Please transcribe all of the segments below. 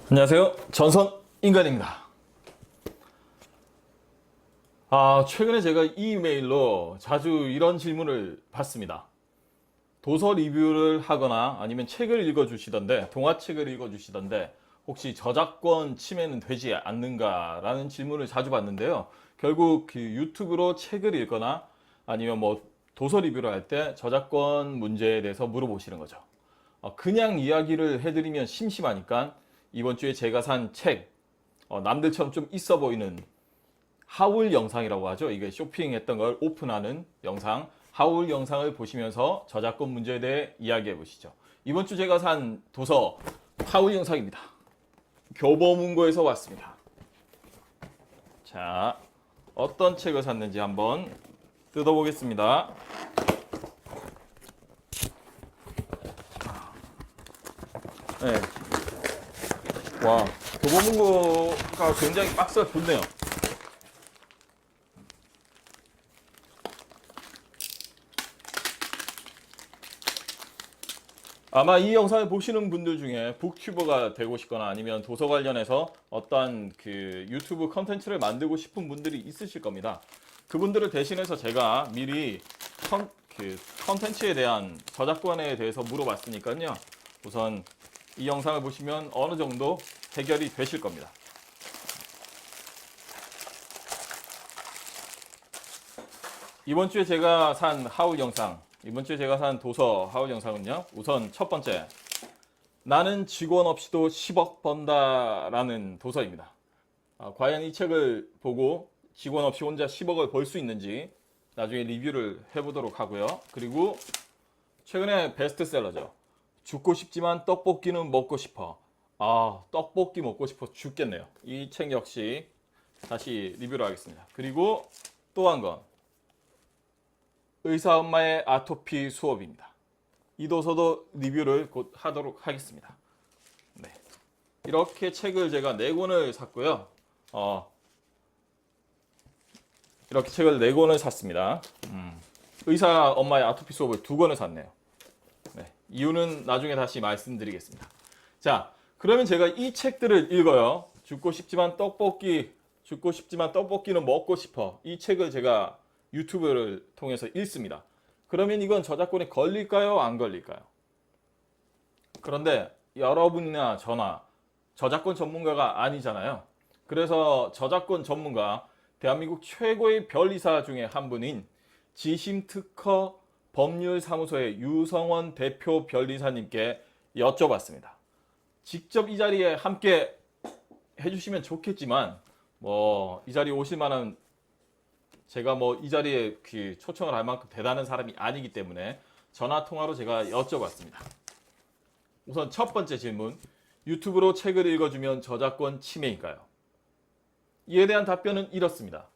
안녕하세요. 전선인간입니다. 최근에 제가 이메일로 자주 이런 질문을 받습니다. 도서 리뷰를 하거나 아니면 책을 읽어주시던데, 동화책을 읽어주시던데, 혹시 저작권 침해는 되지 않는가라는 질문을 자주 받는데요. 결국 그 유튜브로 책을 읽거나 아니면 뭐 도서 리뷰를 할 때 저작권 문제에 대해서 물어보시는 거죠. 그냥 이야기를 해드리면 심심하니까 이번 주에 제가 산 책, 남들처럼 좀 있어 보이는 하울 영상이라고 하죠. 이게 쇼핑했던 걸 오픈하는 영상, 하울 영상을 보시면서 저작권 문제에 대해 이야기해 보시죠. 이번 주 제가 산 도서 하울 영상입니다. 교보문고에서 왔습니다. 자, 어떤 책을 샀는지 한번 뜯어보겠습니다. 네. 와, 교보문고가 굉장히 박스가 좋네요. 아마 이 영상을 보시는 분들 중에 북튜버가 되고 싶거나 아니면 도서 관련해서 어떤 그 유튜브 컨텐츠를 만들고 싶은 분들이 있으실 겁니다. 그분들을 대신해서 제가 미리 그 컨텐츠에 대한 저작권에 대해서 물어봤으니까요. 우선 이 영상을 보시면 어느 정도 해결이 되실 겁니다. 이번 주에 제가 산 하울 영상, 이번 주에 제가 산 도서 하울 영상은요. 우선 첫 번째, 나는 직원 없이도 10억 번다라는 도서입니다. 과연 이 책을 보고 직원 없이 혼자 10억을 벌 수 있는지 나중에 리뷰를 해보도록 하고요. 그리고 최근에 베스트셀러죠. 죽고 싶지만 떡볶이는 먹고 싶어. 떡볶이 먹고 싶어 죽겠네요. 이 책 역시 다시 리뷰를 하겠습니다. 그리고 또 한 건 의사 엄마의 아토피 수업입니다. 이 도서도 리뷰를 곧 하도록 하겠습니다. 네. 이렇게 책을 제가 4권을 샀고요. 이렇게 책을 4권을 샀습니다. 의사 엄마의 아토피 수업을 2권을 샀네요. 네. 이유는 나중에 다시 말씀드리겠습니다. 자, 그러면 제가 이 책들을 읽어요. 죽고 싶지만 떡볶이는 먹고 싶어. 이 책을 제가 유튜브를 통해서 읽습니다. 그러면 이건 저작권에 걸릴까요? 안 걸릴까요? 그런데 여러분이나 저나 저작권 전문가가 아니잖아요. 그래서 저작권 전문가, 대한민국 최고의 변리사 중에 한 분인 지심특허 법률사무소의 유성원 대표 변리사님께 여쭤봤습니다. 직접 이 자리에 함께 해주시면 좋겠지만, 이 자리에 오실 만한 제가 이 자리에 초청을 할 만큼 대단한 사람이 아니기 때문에 전화 통화로 제가 여쭤봤습니다. 우선 첫 번째 질문, 유튜브로 책을 읽어주면 저작권 침해인가요? 이에 대한 답변은 이렇습니다.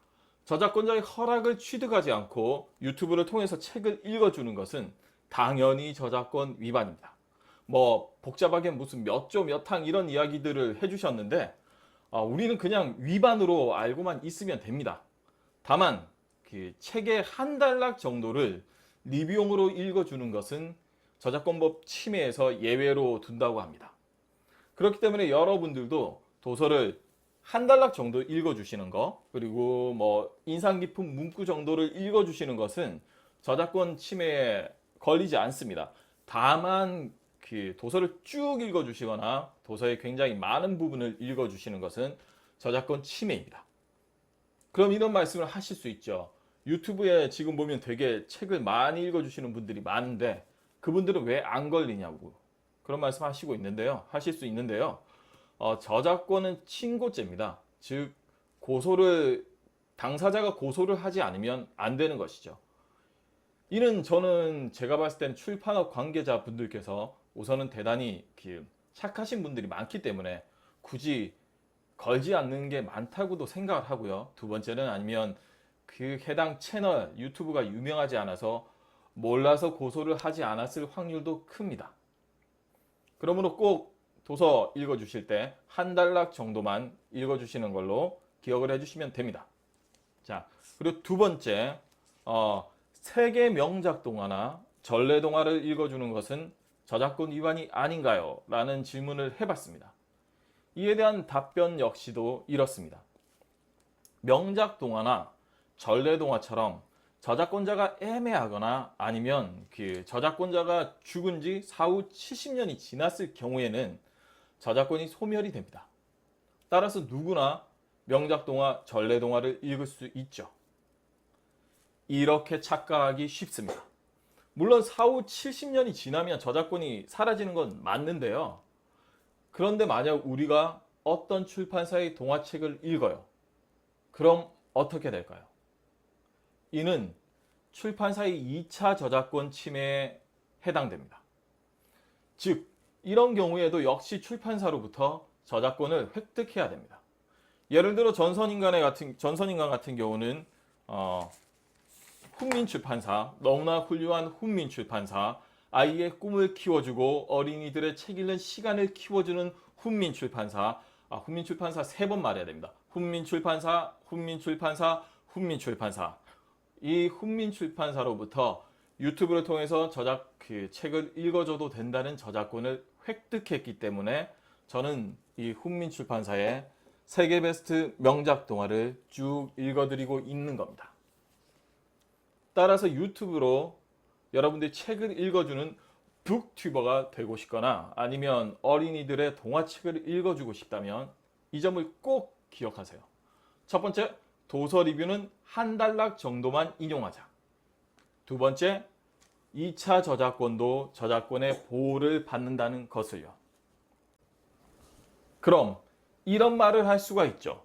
저작권자의 허락을 취득하지 않고 유튜브를 통해서 책을 읽어주는 것은 당연히 저작권 위반입니다. 복잡하게 무슨 몇 조 몇 항 이런 이야기들을 해주셨는데 우리는 그냥 위반으로 알고만 있으면 됩니다. 다만 그 책의 한 단락 정도를 리뷰용으로 읽어주는 것은 저작권법 침해에서 예외로 둔다고 합니다. 그렇기 때문에 여러분들도 도서를 한 단락 정도 읽어주시는 거, 그리고 인상 깊은 문구 정도를 읽어주시는 것은 저작권 침해에 걸리지 않습니다. 다만 그 도서를 쭉 읽어주시거나 도서의 굉장히 많은 부분을 읽어주시는 것은 저작권 침해입니다. 그럼 이런 말씀을 하실 수 있죠. 유튜브에 지금 보면 되게 책을 많이 읽어주시는 분들이 많은데 그분들은 왜 안 걸리냐고 그런 말씀 하실 수 있는데요. 저작권은 친고죄입니다. 즉 당사자가 고소를 하지 않으면 안 되는 것이죠. 이는 저는 제가 봤을 때는 출판업 관계자분들께서 우선은 대단히 착하신 분들이 많기 때문에 굳이 걸지 않는 게 많다고도 생각을 하고요. 두 번째는 아니면 그 해당 채널 유튜브가 유명하지 않아서 몰라서 고소를 하지 않았을 확률도 큽니다. 그러므로 꼭 도서 읽어주실 때 한 단락 정도만 읽어주시는 걸로 기억을 해주시면 됩니다. 자, 그리고 두 번째, 세계 명작 동화나 전래 동화를 읽어주는 것은 저작권 위반이 아닌가요? 라는 질문을 해봤습니다. 이에 대한 답변 역시도 이렇습니다. 명작 동화나 전래 동화처럼 저작권자가 애매하거나 아니면 그 저작권자가 죽은 지 사후 70년이 지났을 경우에는 저작권이 소멸이 됩니다. 따라서 누구나 명작 동화, 전래 동화를 읽을 수 있죠. 이렇게 착각하기 쉽습니다. 물론 사후 70년이 지나면 저작권이 사라지는 건 맞는데요. 그런데 만약 우리가 어떤 출판사의 동화책을 읽어요. 그럼 어떻게 될까요? 이는 출판사의 2차 저작권 침해에 해당됩니다. 즉, 이런 경우에도 역시 출판사로부터 저작권을 획득해야 됩니다. 예를 들어 전선인간 같은 경우는 훈민출판사, 너무나 훌륭한 훈민출판사, 아이의 꿈을 키워주고 어린이들의 책 읽는 시간을 키워주는 훈민출판사, 훈민출판사 3번 말해야 됩니다. 훈민출판사, 훈민출판사, 훈민출판사. 이 훈민출판사로부터 유튜브를 통해서 책을 읽어줘도 된다는 저작권을 획득했기 때문에 저는 이 훈민출판사의 세계 베스트 명작 동화를 쭉 읽어드리고 있는 겁니다. 따라서 유튜브로 여러분들이 책을 읽어주는 북튜버가 되고 싶거나 아니면 어린이들의 동화책을 읽어주고 싶다면 이 점을 꼭 기억하세요. 첫 번째, 도서 리뷰는 한 단락 정도만 인용하자. 두 번째, 2차 저작권도 저작권의 보호를 받는다는 것을요. 그럼 이런 말을 할 수가 있죠.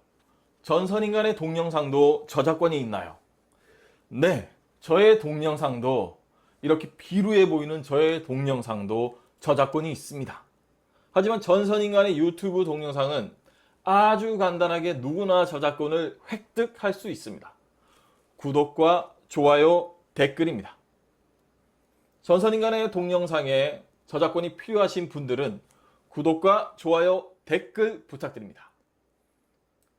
전선인간의 동영상도 저작권이 있나요? 네, 저의 동영상도 이렇게 비루해 보이는 저의 동영상도 저작권이 있습니다. 하지만 전선인간의 유튜브 동영상은 아주 간단하게 누구나 저작권을 획득할 수 있습니다. 구독과 좋아요, 댓글입니다. 전선인간의 동영상에 저작권이 필요하신 분들은 구독과 좋아요, 댓글 부탁드립니다.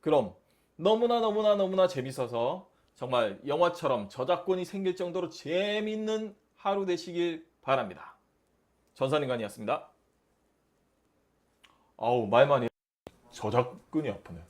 그럼 너무나 재밌어서 정말 영화처럼 저작권이 생길 정도로 재밌는 하루 되시길 바랍니다. 전선인간이었습니다. 말 많이 저작권이 아프네.